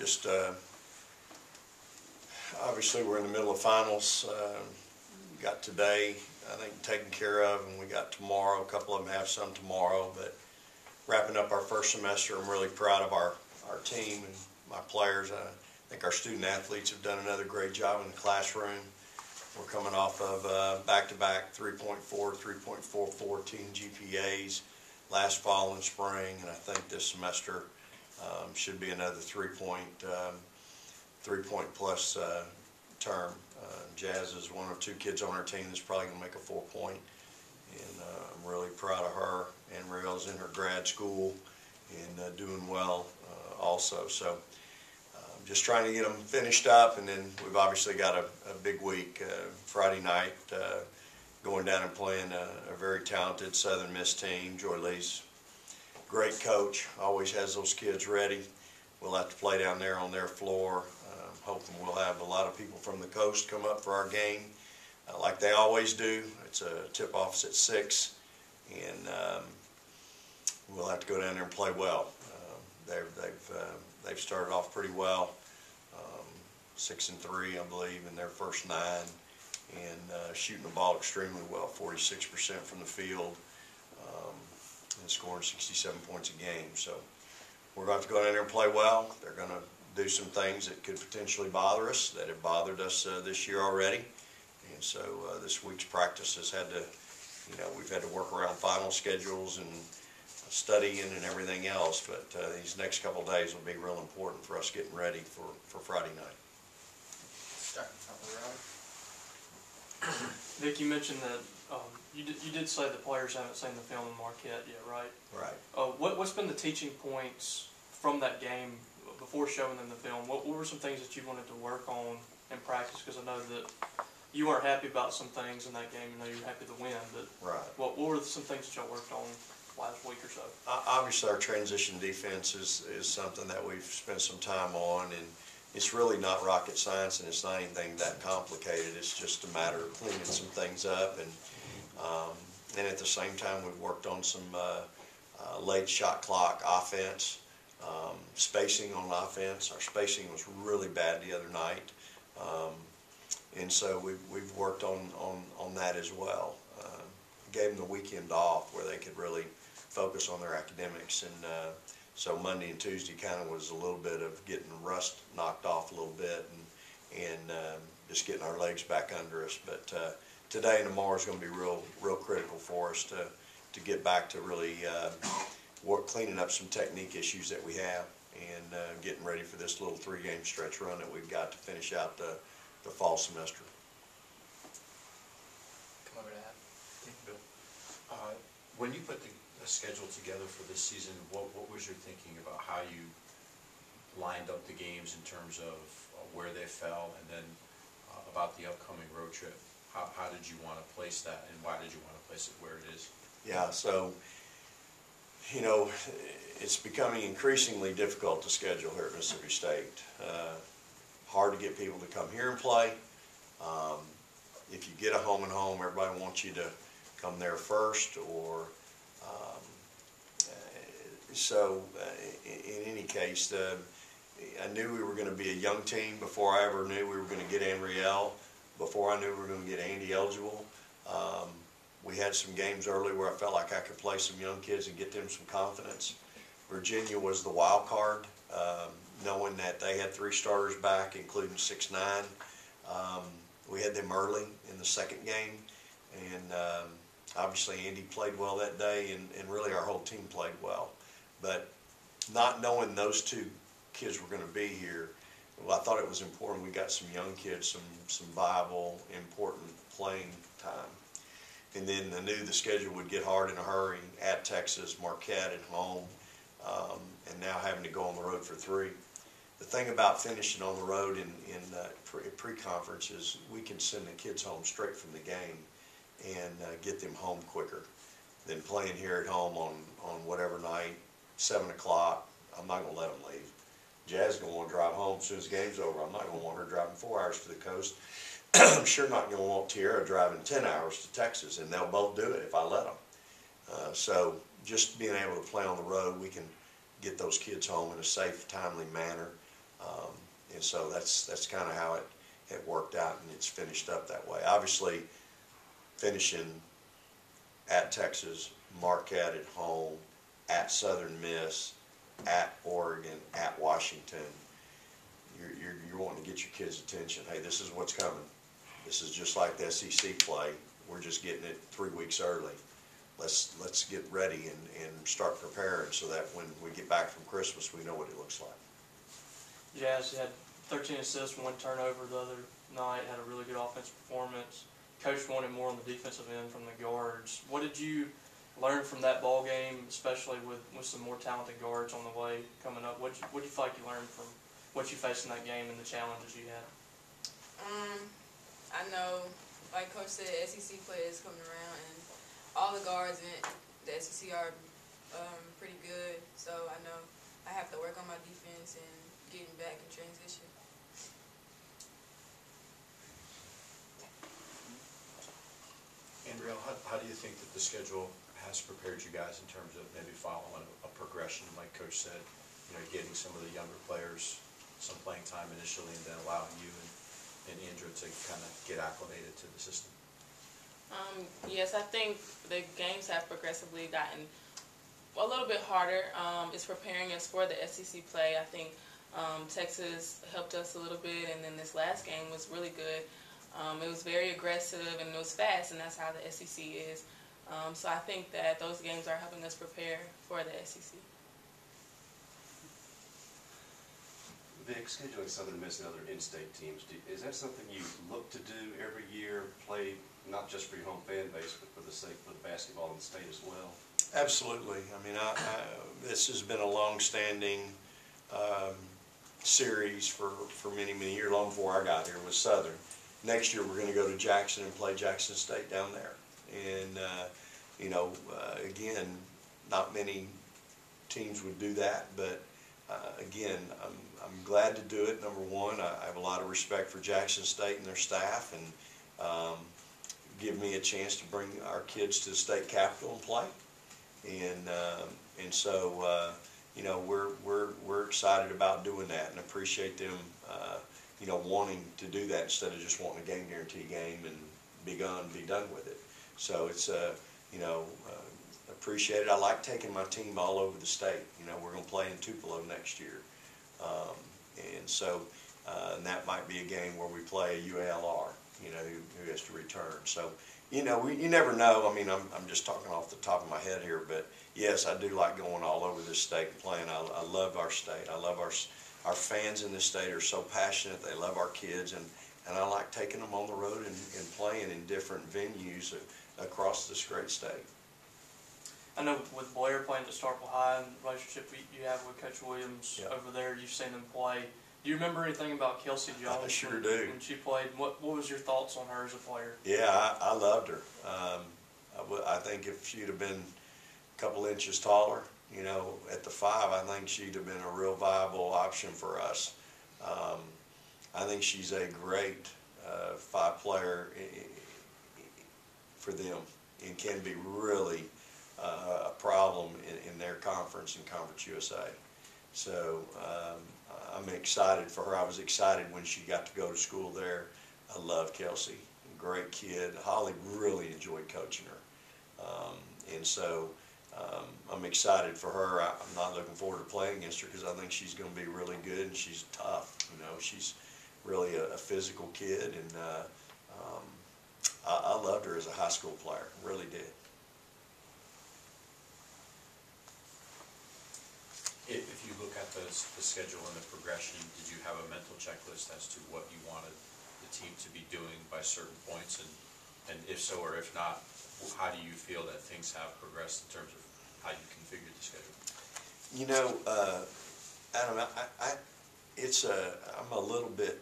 just obviously we're in the middle of finals. Got today, I think, taken care of, and we got tomorrow. A couple of them have some tomorrow, but wrapping up our first semester, I'm really proud of our team and my players. I think our student athletes have done another great job in the classroom. We're coming off of back-to-back 3.4, 3.44 teen GPAs last fall and spring, and I think this semester should be another 3-point plus term. Jazz is one of two kids on our team that's probably going to make a 4-point, and I'm really proud of her. Anriel's in her grad school and doing well also. So just trying to get them finished up, and then we've obviously got a big week. Friday night, going down and playing a very talented Southern Miss team. Joy Lee's great coach, always has those kids ready. We'll have to play down there on their floor. Hoping we'll have a lot of people from the coast come up for our game, like they always do. It's a tip-off at 6, and we'll have to go down there and play well. They've started off pretty well, 6-3, I believe, in their first 9, and shooting the ball extremely well, 46% from the field, and scoring 67 points a game. So we're going to have to go down there and play well. They're going to do some things that could potentially bother us, that have bothered us this year already. And so this week's practice has had to, we've had to work around final schedules and studying and everything else. But these next couple of days will be real important for us getting ready for Friday night. Vic, you mentioned that you did say the players haven't seen the film in Marquette yet, right? Right. What's been the teaching points from that game before showing them the film? What were some things that you wanted to work on in practice? Because I know that you weren't happy about some things in that game. I know you were happy to win, but right. What were some things that y'all worked on last week or so? Obviously, our transition defense is something that we've spent some time on, and it's really not rocket science, and it's not anything that complicated. It's just a matter of cleaning some things up, and at the same time, we've worked on some late shot clock offense. Spacing on offense. Our spacing was really bad the other night, and so we've worked on that as well. Gave them the weekend off where they could really focus on their academics, and so Monday and Tuesday kind of was a little bit of getting rust knocked off a little bit, and just getting our legs back under us. But today and tomorrow is going to be real critical for us to get back to really cleaning up some technique issues that we have, and getting ready for this little 3-game stretch run that we've got to finish out the fall semester. Come over to that. Thank you, Bill. When you put the schedule together for this season, what was your thinking about how you lined up the games in terms of where they fell, and then about the upcoming road trip? How did you want to place that, and why did you want to place it where it is? Yeah, so it's becoming increasingly difficult to schedule here at Mississippi State. Hard to get people to come here and play. If you get a home and home, everybody wants you to come there first, or in any case, I knew we were going to be a young team before I ever knew we were going to get Anriel, before I knew we were going to get Andy eligible. We had some games early where I felt like I could play some young kids and get them some confidence. Virginia was the wild card, knowing that they had 3 starters back, including 6'9". We had them early in the second game, and obviously Andy played well that day, and really our whole team played well. But not knowing those 2 kids were going to be here, well, I thought it was important we got some young kids, some viable, important playing time. And then I knew the schedule would get hard in a hurry at Texas, Marquette at home, and now having to go on the road for 3. The thing about finishing on the road in pre-conference is we can send the kids home straight from the game and get them home quicker than playing here at home on whatever night, 7 o'clock. I'm not going to let them leave. Jazz is going to want to drive home as soon as the game's over. I'm not going to want her driving 4 hours to the coast. I'm sure not going to want Tierra driving 10 hours to Texas, and they'll both do it if I let them. So just being able to play on the road, we can get those kids home in a safe, timely manner. And so that's kind of how it worked out, and it's finished up that way. Obviously, finishing at Texas, Marquette at home, at Southern Miss, at Oregon, at Washington, you're wanting to get your kids' attention. Hey, this is what's coming. This is just like the SEC play. We're just getting it 3 weeks early. Let's get ready and start preparing so that when we get back from Christmas, we know what it looks like. Jazz had 13 assists, 1 turnover the other night, had a really good offensive performance. Coach wanted more on the defensive end from the guards. What did you learn from that ball game, especially with some more talented guards on the way coming up? What do you feel like you learned from what you faced in that game and the challenges you had? I know, like Coach said, SEC play is coming around, and all the guards in the SEC are pretty good. So I know I have to work on my defense and getting back in transition. Anriel, how do you think that the schedule has prepared you guys in terms of maybe following a progression, like Coach said, getting some of the younger players some playing time initially and then allowing you and Andrew to kind of get acclimated to the system? Yes, I think the games have progressively gotten a little bit harder. It's preparing us for the SEC play. I think Texas helped us a little bit, and then this last game was really good. It was very aggressive and it was fast, and that's how the SEC is. So I think that those games are helping us prepare for the SEC. Vic, scheduling Southern Miss and other in-state teams, is that something you look to do every year, play not just for your home fan base, but for the sake of the basketball in the state as well? Absolutely. I mean, this has been a long-standing series for many, many years, long before I got here with Southern. Next year, we're going to go to Jackson and play Jackson State down there. And, again, not many teams would do that, but again, I'm glad to do it. Number one, I have a lot of respect for Jackson State and their staff, and give me a chance to bring our kids to the state capitol and play. And so we're excited about doing that and appreciate them wanting to do that instead of just wanting a game guarantee game and be done with it. So it's appreciate it. I like taking my team all over the state. We're going to play in Tupelo next year, and so and that might be a game where we play a UALR, who has to return. So you never know. I mean, I'm just talking off the top of my head here, but yes, I do like going all over this state and playing. I love our state. I love our fans in this state are so passionate. They love our kids, and I like taking them on the road and playing in different venues across this great state. I know with Blair playing at Starkville High and the relationship you have with Coach Williams over there, you've seen them play. Do you remember anything about Kelsey Jones? I sure do. When she played, what was your thoughts on her as a player? Yeah, I loved her. I think if she'd have been a couple inches taller, at the 5, I think she'd have been a real viable option for us. I think she's a great 5 player for them and can be really a problem in their conference, in Conference USA. So I'm excited for her. I was excited when she got to go to school there. I love Kelsey, great kid. Holly really enjoyed coaching her, and so I'm excited for her. I'm not looking forward to playing against her because I think she's going to be really good, and she's tough. She's really a physical kid, and I loved her as a high school player, really did. If you look at the schedule and the progression, did you have a mental checklist as to what you wanted the team to be doing by certain points? And if so or if not, how do you feel that things have progressed in terms of how you configured the schedule? Adam, I'm a little bit,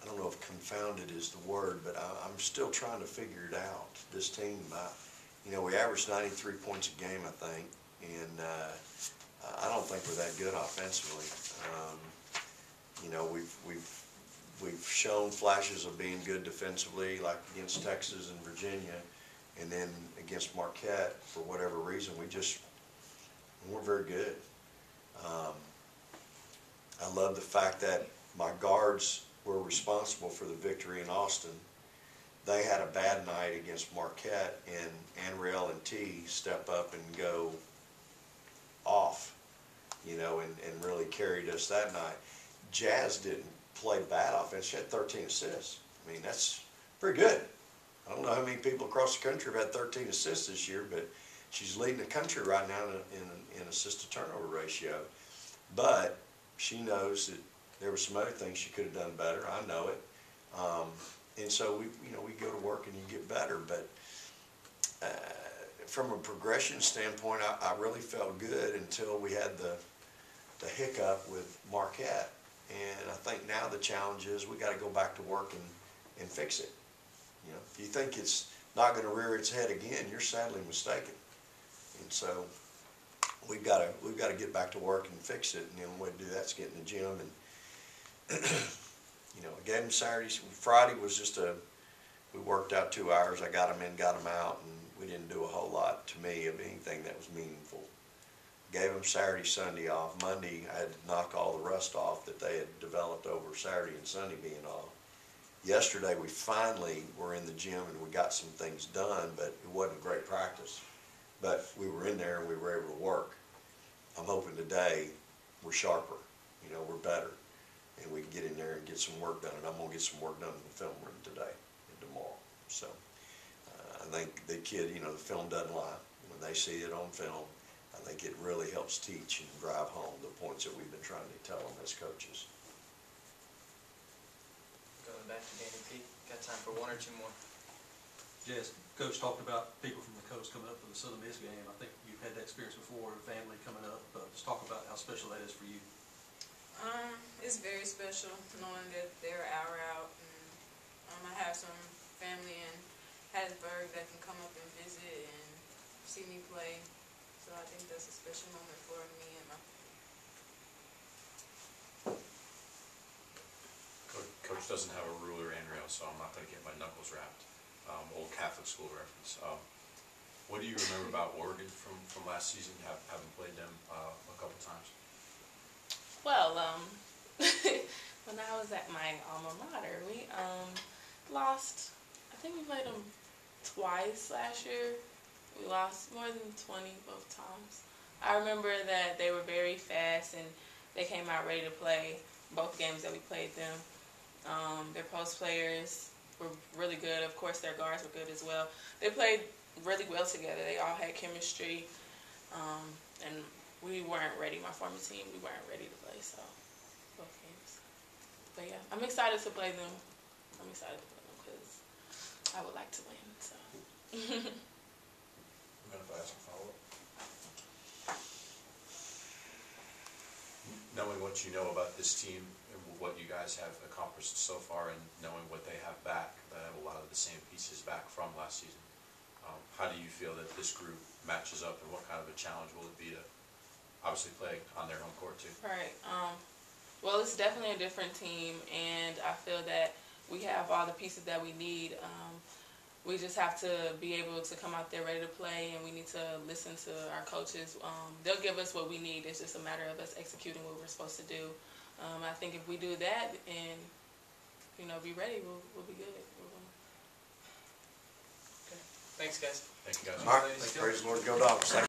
I don't know if confounded is the word, but I'm still trying to figure it out, this team. We averaged 93 points a game, I think, and I don't think we're that good offensively. We've shown flashes of being good defensively, like against Texas and Virginia, and then against Marquette, for whatever reason, we weren't very good. I love the fact that my guards were responsible for the victory in Austin. They had a bad night against Marquette, and Anriel and T step up and go off, you know, and really carried us that night. Jazz didn't play bad offense. She had 13 assists. I mean, that's pretty good. I don't know how many people across the country have had 13 assists this year, but she's leading the country right now in assist-to-turnover ratio. But she knows that there were some other things she could have done better. I know it. And so we go to work and you get better. But from a progression standpoint, I really felt good until we had the hiccup with Marquette. And I think now the challenge is we got to go back to work and fix it. You know, if you think it's not going to rear its head again, you're sadly mistaken. And so we've got to get back to work and fix it. And the only way to do that is get in the gym. And you know, I gave them Saturday. Friday was just we worked out 2 hours. I got them in, got them out, and we didn't do a whole lot to me of anything that was meaningful. Gave them Saturday, Sunday off. Monday, I had to knock all the rust off that they had developed over Saturday and Sunday being off. Yesterday, we finally were in the gym and we got some things done, but it wasn't a great practice. But we were in there and we were able to work. I'm hoping today we're sharper, you know, we're better, and we can get in there and get some work done. And I'm going to get some work done in the film room today and tomorrow. So I think the kid, you know, the film doesn't lie. When they see it on film, I think it really helps teach and drive home the points that we've been trying to tell them as coaches. Going back to Danny P. Got time for one or two more. Jazz, Coach talked about people from the coast coming up for the Southern Miss game. I think you've had that experience before, family coming up. Just talk about how special that is for you. It's very special knowing that they're an hour out. And, I have some family in Hattiesburg that can come up and visit and see me play. So I think that's a special moment for me and my Coach doesn't have a ruler, Anriel, so I'm not going to get my knuckles wrapped. Old Catholic school reference. What do you remember about Oregon from last season, having played them a couple times? Well, when I was at my alma mater, we lost, I think we played them twice last year. We lost more than 20 both times. I remember that they were very fast and they came out ready to play both games that we played them. Their post players were really good. Of course, their guards were good as well. They played really well together. They all had chemistry. And we weren't ready. My former team, we weren't ready to play, so both games. But yeah, I'm excited to play them. I'm excited to play them because I would like to win, so. I'm going to ask a follow-up. Knowing what you know about this team and what you guys have accomplished so far, and knowing what they have back, they have a lot of the same pieces back from last season. How do you feel that this group matches up, and what kind of a challenge will it be to obviously play on their home court too? Right. Well, it's definitely a different team, and I feel that we have all the pieces that we need. We just have to be able to come out there ready to play, and we need to listen to our coaches. They'll give us what we need. It's just a matter of us executing what we're supposed to do. I think if we do that and, you know, be ready, we'll be good. Okay. Thanks, guys. Thank you, guys. All right, praise the Lord, go Dogs.